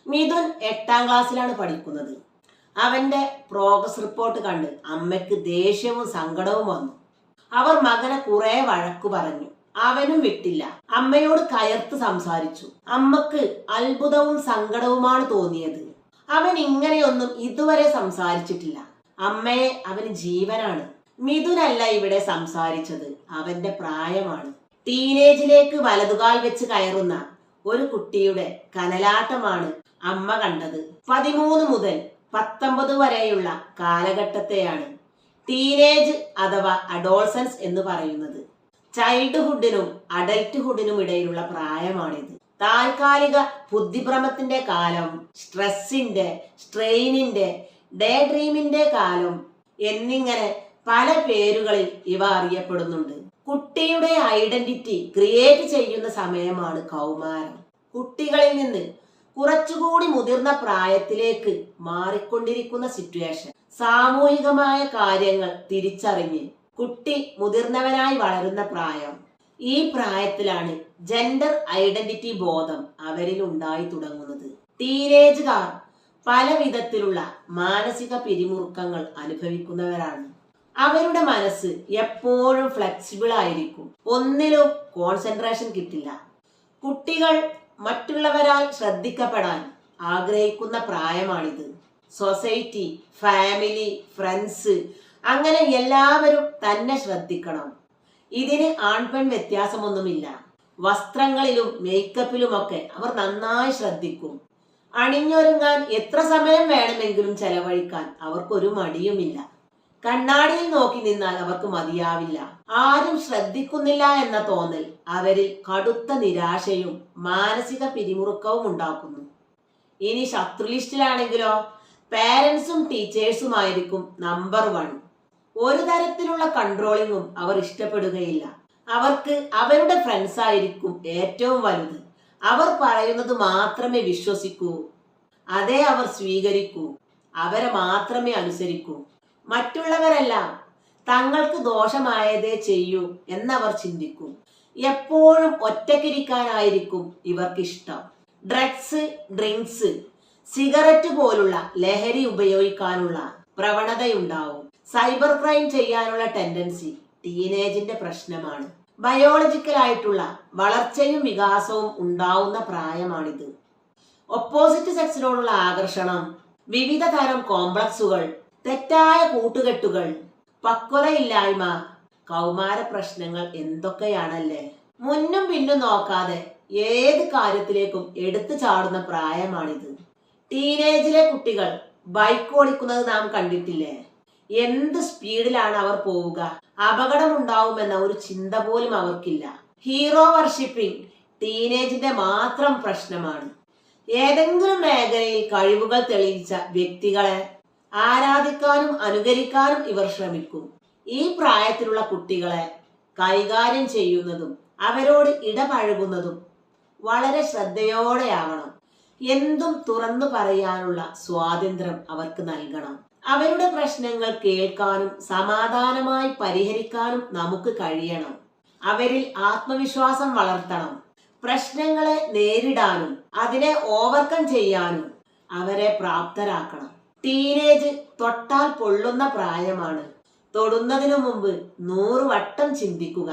മിഥുൻ 8ാം ക്ലാസ്സിലാണ് പഠിക്കുന്നത്. അവന്റെ പ്രോഗ്രസ് റിപ്പോർട്ട് കണ്ട് അമ്മയ്ക്ക് ദേഷ്യവും സങ്കടവും വന്നു. അവർ മകനെ കുറെ വഴക്കു പറഞ്ഞു. അവനും വിട്ടില്ല. അമ്മയോട് കയർത്ത് സംസാരിച്ചു. അമ്മക്ക് അത്ഭുതവും സങ്കടവുമാണ് തോന്നിയത്. അവൻ ഇങ്ങനെയൊന്നും ഇതുവരെ സംസാരിച്ചിട്ടില്ല. അമ്മയെ അവന് ജീവനാണ്. മിഥുനല്ല ഇവിടെ സംസാരിച്ചത്, അവന്റെ പ്രായമാണ്. ടീനേജിലേക്ക് വലതുകാൽ വെച്ച് കയറുന്ന ഒരു കുട്ടിയുടെ കനലാട്ടമാണ് അമ്മ കണ്ടത്. 13 മുതൽ 19 വരെയുള്ള കാലഘട്ടത്തെയാണ് ടീനേജ് അഥവാ അഡോൾസൻസ് എന്ന് പറയുന്നത്. ചൈൽഡ്ഹുഡിനും അഡൽട്ട്ഹുഡിനും ഇടയിലുള്ള പ്രായമാണിത്. താൽക്കാലിക ബുദ്ധിഭ്രമത്തിന്റെ കാലം, സ്ട്രെസ്സിന്റെ, സ്ട്രെയിനിന്റെ, ഡേ ഡ്രീമിന്റെ കാലം എന്നിങ്ങനെ പല പേരുകളിൽ ഇവ അറിയപ്പെടുന്നുണ്ട്. കുട്ടിയുടെ ഐഡന്റിറ്റി ക്രിയേറ്റ് ചെയ്യുന്ന സമയമാണ് കൗമാരം. കുട്ടികളിൽ നിന്ന് കുറച്ചുകൂടി മുതിർന്ന പ്രായത്തിലേക്ക് മാറിക്കൊണ്ടിരിക്കുന്ന സിറ്റുവേഷൻ. സാമൂഹികമായ കാര്യങ്ങൾ തിരിച്ചറിഞ്ഞ് കുട്ടി മുതിർന്നവനായി വളരുന്ന പ്രായം. ഈ പ്രായത്തിലാണ് ജെൻഡർ ഐഡന്റിറ്റി ബോധം അവരിൽ ഉണ്ടായി തുടങ്ങുന്നത്. ടീനേജുകാർ പല വിധത്തിലുള്ള മാനസിക പിരിമുറുക്കങ്ങൾ അനുഭവിക്കുന്നവരാണ്. അവരുടെ മനസ്സ് എപ്പോഴും ഫ്ലെക്സിബിൾ ആയിരിക്കും. ഒന്നിലും കോൺസെൻട്രേഷൻ കിട്ടില്ല. കുട്ടികൾ മറ്റുള്ളവരാൽ ശ്രദ്ധിക്കപ്പെടാൻ ആഗ്രഹിക്കുന്ന പ്രായമാണിത്. സൊസൈറ്റി, ഫാമിലി, ഫ്രണ്ട്സ് അങ്ങനെ എല്ലാവരും തന്നെ ശ്രദ്ധിക്കണം. ഇതിന് ആൺപെൺ വ്യത്യാസമൊന്നുമില്ല. വസ്ത്രങ്ങളിലും മേക്കപ്പിലുമൊക്കെ അവർ നന്നായി ശ്രദ്ധിക്കും. അണിഞ്ഞൊരുങ്ങാൻ എത്ര സമയം വേണമെങ്കിലും ചെലവഴിക്കാൻ അവർക്കൊരു മടിയുമില്ല. കണ്ണാടിയിൽ നോക്കി നിന്നാൽ അവർക്ക് മതിയാവില്ല. ആരും ശ്രദ്ധിക്കുന്നില്ല എന്ന തോന്നൽ അവരിൽ കടുത്ത നിരാശയും മാനസിക പിരിമുറുക്കവും ഉണ്ടാക്കുന്നു. ഇനി ശത്രു ലിസ്റ്റിലാണെങ്കിലോ പേരൻസും ടീച്ചേഴ്സുമായിരിക്കും നമ്പർ 1. ഒരു തരത്തിലുള്ള കൺട്രോളിങ്ങും അവർ ഇഷ്ടപ്പെടുകയില്ല. അവർക്ക് അവരുടെ ഫ്രണ്ട്സ് ആയിരിക്കും ഏറ്റവും വലുത്. അവർ പറയുന്നത് മാത്രമേ വിശ്വസിക്കൂ, അതേ അവർ സ്വീകരിക്കൂ, അവരെ മാത്രമേ അനുസരിക്കൂ. മറ്റുള്ളവരെല്ലാം തങ്ങൾക്ക് ദോഷമായതേ ചെയ്യൂ എന്നവർ ചിന്തിക്കും. എപ്പോഴും ഒറ്റയ്ക്കിരിക്കാനായിരിക്കും ഇവർക്കിഷ്ടം. ഡ്രഗ്സ്, ഡ്രിങ്ക്സ്, സിഗരറ്റ് പോലുള്ള ലഹരി ഉപയോഗിക്കാനുള്ള പ്രവണതയുണ്ടാവും. സൈബർ ക്രൈം ചെയ്യാനുള്ള ടെൻഡൻസി ടീനേജിന്റെ പ്രശ്നമാണ്. ബയോളജിക്കൽ ആയിട്ടുള്ള വളർച്ചയും വികാസവും ഉണ്ടാവുന്ന പ്രായമാണിത്. ഒപ്പോസിറ്റ് സെക്സിനോടുള്ള ആകർഷണം, വിവിധ തരം കോംപ്ലക്സുകൾ, തെറ്റായ കൂട്ടുകെട്ടുകൾ, പക്വതയില്ലായ്മ, കൗമാര പ്രശ്നങ്ങൾ എന്തൊക്കെയാണല്ലേ. മുന്നും പിന്നും നോക്കാതെ ഏത് കാര്യത്തിലേക്കും എടുത്തു ചാടുന്ന പ്രായമാണിത്. ടീനേജിലെ കുട്ടികൾ ബൈക്ക് ഓടിക്കുന്നത് നാം കണ്ടിട്ടില്ലേ? എന്ത് സ്പീഡിലാണ് അവർ പോവുക. അപകടമുണ്ടാവുമെന്ന ഒരു ചിന്ത പോലും അവർക്കില്ല. ഹീറോ വർഷിപ്പിംഗ് ടീനേജിന്റെ മാത്രം പ്രശ്നമാണ്. ഏതെങ്കിലും മേഖലയിൽ കഴിവുകൾ തെളിയിച്ച വ്യക്തികളെ ആരാധിക്കാനും അനുകരിക്കാനും ഇവർ ശ്രമിക്കും. ഈ പ്രായത്തിലുള്ള കുട്ടികളെ കൈകാര്യം ചെയ്യുന്നതും അവരോട് ഇടപഴകുന്നതും വളരെ ശ്രദ്ധയോടെയാവണം. എന്തും തുറന്നു പറയാനുള്ള സ്വാതന്ത്ര്യം അവർക്ക് നൽകണം. അവരുടെ പ്രശ്നങ്ങൾ കേൾക്കാനും സമാധാനമായി പരിഹരിക്കാനും നമുക്ക് കഴിയണം. അവരിൽ ആത്മവിശ്വാസം വളർത്തണം. പ്രശ്നങ്ങളെ നേരിടാനും അതിനെ ഓവർകം ചെയ്യാനും അവരെ പ്രാപ്തരാക്കണം. ടീനേജ് തൊട്ടാൽ പൊള്ളുന്ന പ്രായമാണ്. തൊടുന്നതിനു മുമ്പ് 100 വട്ടം ചിന്തിക്കുക.